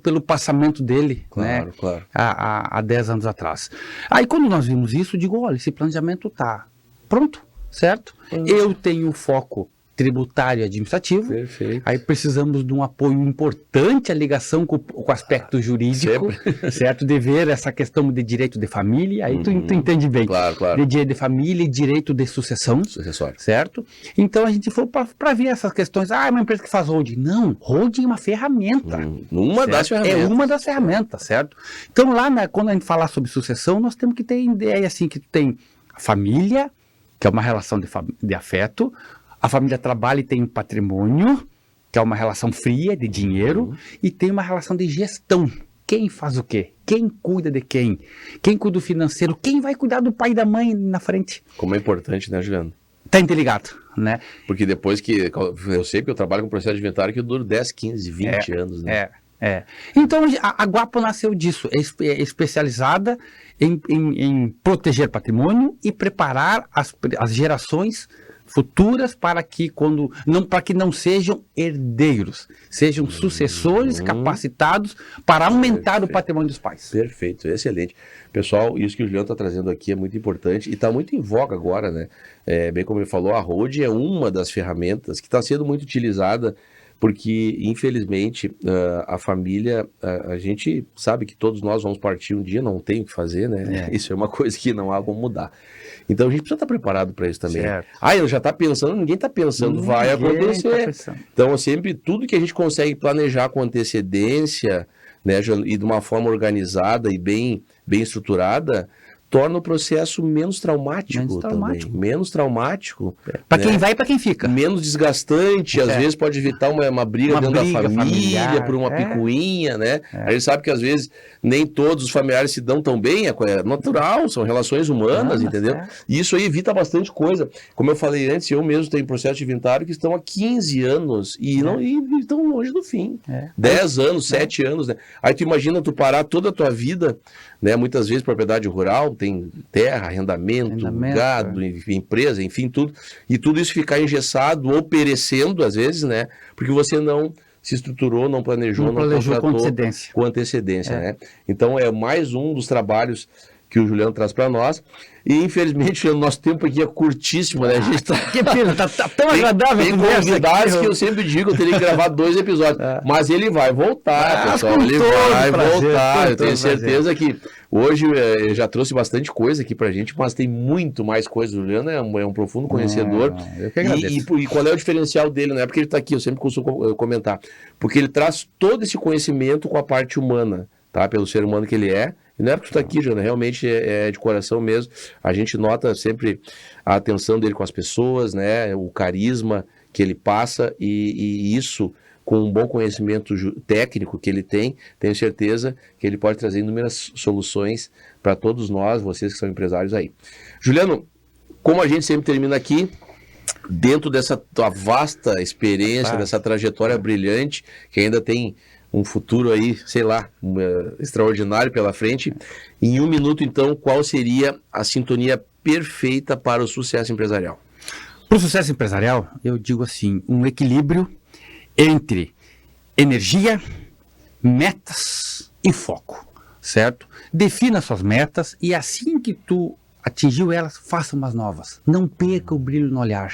Speaker 2: pelo passamento dele, né, há 10 anos atrás. Aí, quando nós vimos isso, eu digo, olha, esse planejamento está pronto, certo? Eu tenho foco tributário e administrativo. Perfeito. Aí precisamos de um apoio importante à ligação com o aspecto jurídico, certo? De ver essa questão de direito de família, aí tu entende bem.
Speaker 1: Claro.
Speaker 2: De direito de família e direito de sucessão, certo? Então a gente foi para ver essas questões. É uma empresa que faz holding. Não, holding é uma ferramenta.
Speaker 1: Uma das ferramentas.
Speaker 2: É uma das ferramentas, certo? Então lá, quando a gente falar sobre sucessão, nós temos que ter ideia assim, que tu tem a família, que é uma relação de afeto. A família trabalha e tem um patrimônio, que é uma relação fria de dinheiro, e tem uma relação de gestão. Quem faz o quê? Quem cuida de quem? Quem cuida do financeiro? Quem vai cuidar do pai e da mãe na frente?
Speaker 1: Como é importante, né, Juliano?
Speaker 2: Tá interligado, né?
Speaker 1: Porque depois que... Eu sei que eu trabalho com processo de inventário que dura 10, 15, 20 anos, né?
Speaker 2: Então, a Guapo nasceu disso. É especializada em proteger patrimônio e preparar as gerações futuras para que não sejam herdeiros, sejam sucessores capacitados para aumentar o patrimônio dos pais.
Speaker 1: Perfeito, excelente. Pessoal, isso que o Juliano está trazendo aqui é muito importante e está muito em voga agora, né? Bem como ele falou, a holding é uma das ferramentas que está sendo muito utilizada porque, infelizmente, a família, a gente sabe que todos nós vamos partir um dia, não tem o que fazer, né? Isso é uma coisa que não há como mudar. Então, a gente precisa estar preparado para isso também. Certo. Ele já está pensando, ninguém está pensando, vai acontecer. Então, sempre, tudo que a gente consegue planejar com antecedência, né, e de uma forma organizada e bem estruturada, torna o processo menos traumático também. Menos traumático.
Speaker 2: Para quem vai e para quem fica.
Speaker 1: Menos desgastante, às vezes pode evitar uma briga dentro da família, por uma picuinha, né? A gente sabe que às vezes nem todos os familiares se dão tão bem, é natural, são relações humanas, entendeu? E isso aí evita bastante coisa. Como eu falei antes, eu mesmo tenho processo de inventário que estão há 15 anos e estão longe do fim. 10 anos, 7 anos, né? Aí tu imagina tu parar toda a tua vida, né? Muitas vezes propriedade rural, tem terra, arrendamento, gado, empresa, enfim, tudo. E tudo isso ficar engessado ou perecendo, às vezes, né? Porque você não se estruturou, não planejou, não contratou com antecedência, né? Então, é mais um dos trabalhos que o Juliano traz para nós. E, infelizmente, o nosso tempo aqui é curtíssimo, né? A gente
Speaker 2: que pena, tá tão agradável.
Speaker 1: Tem convidados que eu sempre digo, eu teria que gravar 2 episódios. Mas ele vai voltar, pessoal. Ele vai voltar. Eu tenho certeza que hoje eu já trouxe bastante coisa aqui pra gente, mas tem muito mais coisa. O Juliano é um profundo conhecedor.
Speaker 2: Eu que agradeço.
Speaker 1: E qual é o diferencial dele? Não é porque ele tá aqui, eu sempre costumo comentar. Porque ele traz todo esse conhecimento com a parte humana, tá? Pelo ser humano que ele é. E não é porque tu está aqui, Jana, realmente é de coração mesmo. A gente nota sempre a atenção dele com as pessoas, né? O carisma que ele passa e isso, com um bom conhecimento técnico que ele tem, tenho certeza que ele pode trazer inúmeras soluções para todos nós, vocês que são empresários aí. Juliano, como a gente sempre termina aqui, dentro dessa tua vasta experiência, dessa trajetória brilhante, que ainda tem um futuro aí, sei lá, extraordinário pela frente. Em 1 minuto, então, qual seria a sintonia perfeita para o sucesso empresarial?
Speaker 2: Para o sucesso empresarial, eu digo assim, um equilíbrio entre energia, metas e foco, certo? Defina suas metas e assim que tu atingiu elas, faça umas novas. Não perca o brilho no olhar.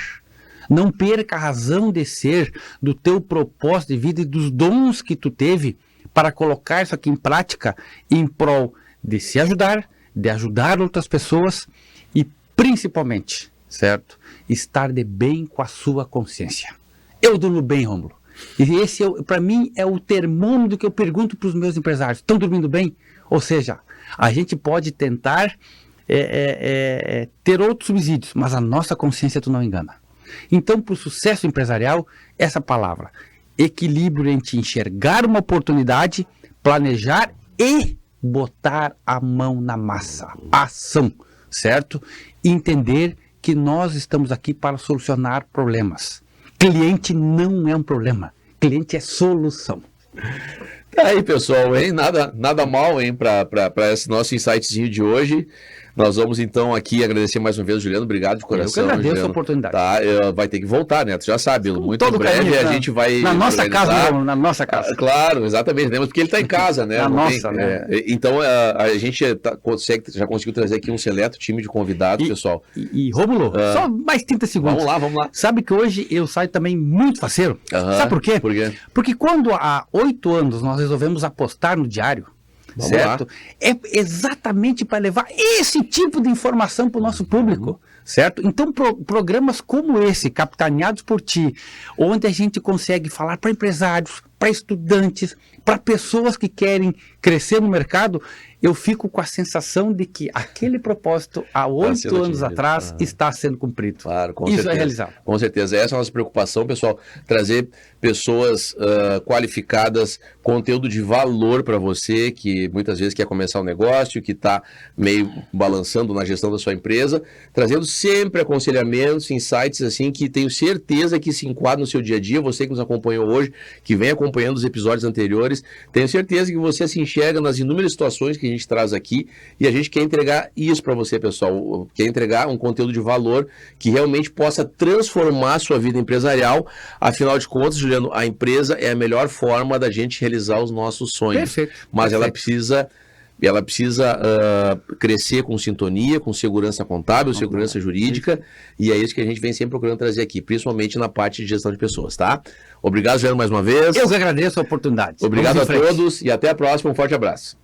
Speaker 2: Não perca a razão de ser do teu propósito de vida e dos dons que tu teve para colocar isso aqui em prática em prol de se ajudar, de ajudar outras pessoas e principalmente, certo? Estar de bem com a sua consciência. Eu durmo bem, Rômulo. E esse, para mim, é o termômetro que eu pergunto para os meus empresários. Estão dormindo bem? Ou seja, a gente pode tentar ter outros subsídios, mas a nossa consciência tu não engana. Então, para o sucesso empresarial, essa palavra, equilíbrio entre enxergar uma oportunidade, planejar e botar a mão na massa, ação, certo? Entender que nós estamos aqui para solucionar problemas. Cliente não é um problema, cliente é solução.
Speaker 1: Tá aí, pessoal, hein? Nada mal, hein, para esse nosso insightzinho de hoje. Nós vamos, então, aqui agradecer mais uma vez o Juliano. Obrigado de coração.
Speaker 2: Eu que agradeço
Speaker 1: Juliano.
Speaker 2: A oportunidade.
Speaker 1: Tá, vai ter que voltar, né? Tu já sabe, muito em breve a gente vai...
Speaker 2: Na nossa casa, na nossa casa.
Speaker 1: Claro, exatamente, né? Porque ele está em casa, né?
Speaker 2: Na nossa, né?
Speaker 1: Então, a gente já conseguiu trazer aqui um seleto time de convidados, pessoal.
Speaker 2: E Rômulo, só mais 30 segundos.
Speaker 1: Vamos lá.
Speaker 2: Sabe que hoje eu saio também muito faceiro? Sabe por quê?
Speaker 1: Por quê?
Speaker 2: Porque quando há 8 anos nós resolvemos apostar no diário, certo? É exatamente para levar esse tipo de informação para o nosso público, certo? Então, programas como esse, capitaneados por ti, onde a gente consegue falar para empresários, para estudantes, para pessoas que querem crescer no mercado, eu fico com a sensação de que aquele propósito, há 8 anos atrás, está sendo cumprido.
Speaker 1: Claro, com
Speaker 2: Isso
Speaker 1: certeza.
Speaker 2: é realizado.
Speaker 1: Com certeza. Essa é a nossa preocupação, pessoal, trazer pessoas qualificadas, conteúdo de valor para você, que muitas vezes quer começar um negócio, que está meio balançando na gestão da sua empresa, trazendo sempre aconselhamentos, insights, assim, que tenho certeza que se enquadra no seu dia a dia. Você que nos acompanhou hoje, que vem acompanhando os episódios anteriores, tenho certeza que você se enxerga nas inúmeras situações que a gente traz aqui, e a gente quer entregar isso para você, pessoal, quer entregar um conteúdo de valor que realmente possa transformar a sua vida empresarial. Afinal de contas, Juliano, a empresa é a melhor forma da gente realizar os nossos sonhos.
Speaker 2: Perfeito.
Speaker 1: Mas ela precisa crescer com sintonia, com segurança contábil, segurança jurídica, e é isso que a gente vem sempre procurando trazer aqui, principalmente na parte de gestão de pessoas, tá? Obrigado, Juliano, mais uma vez.
Speaker 2: Eu que agradeço a oportunidade.
Speaker 1: Obrigado a todos e até a próxima. Um forte abraço.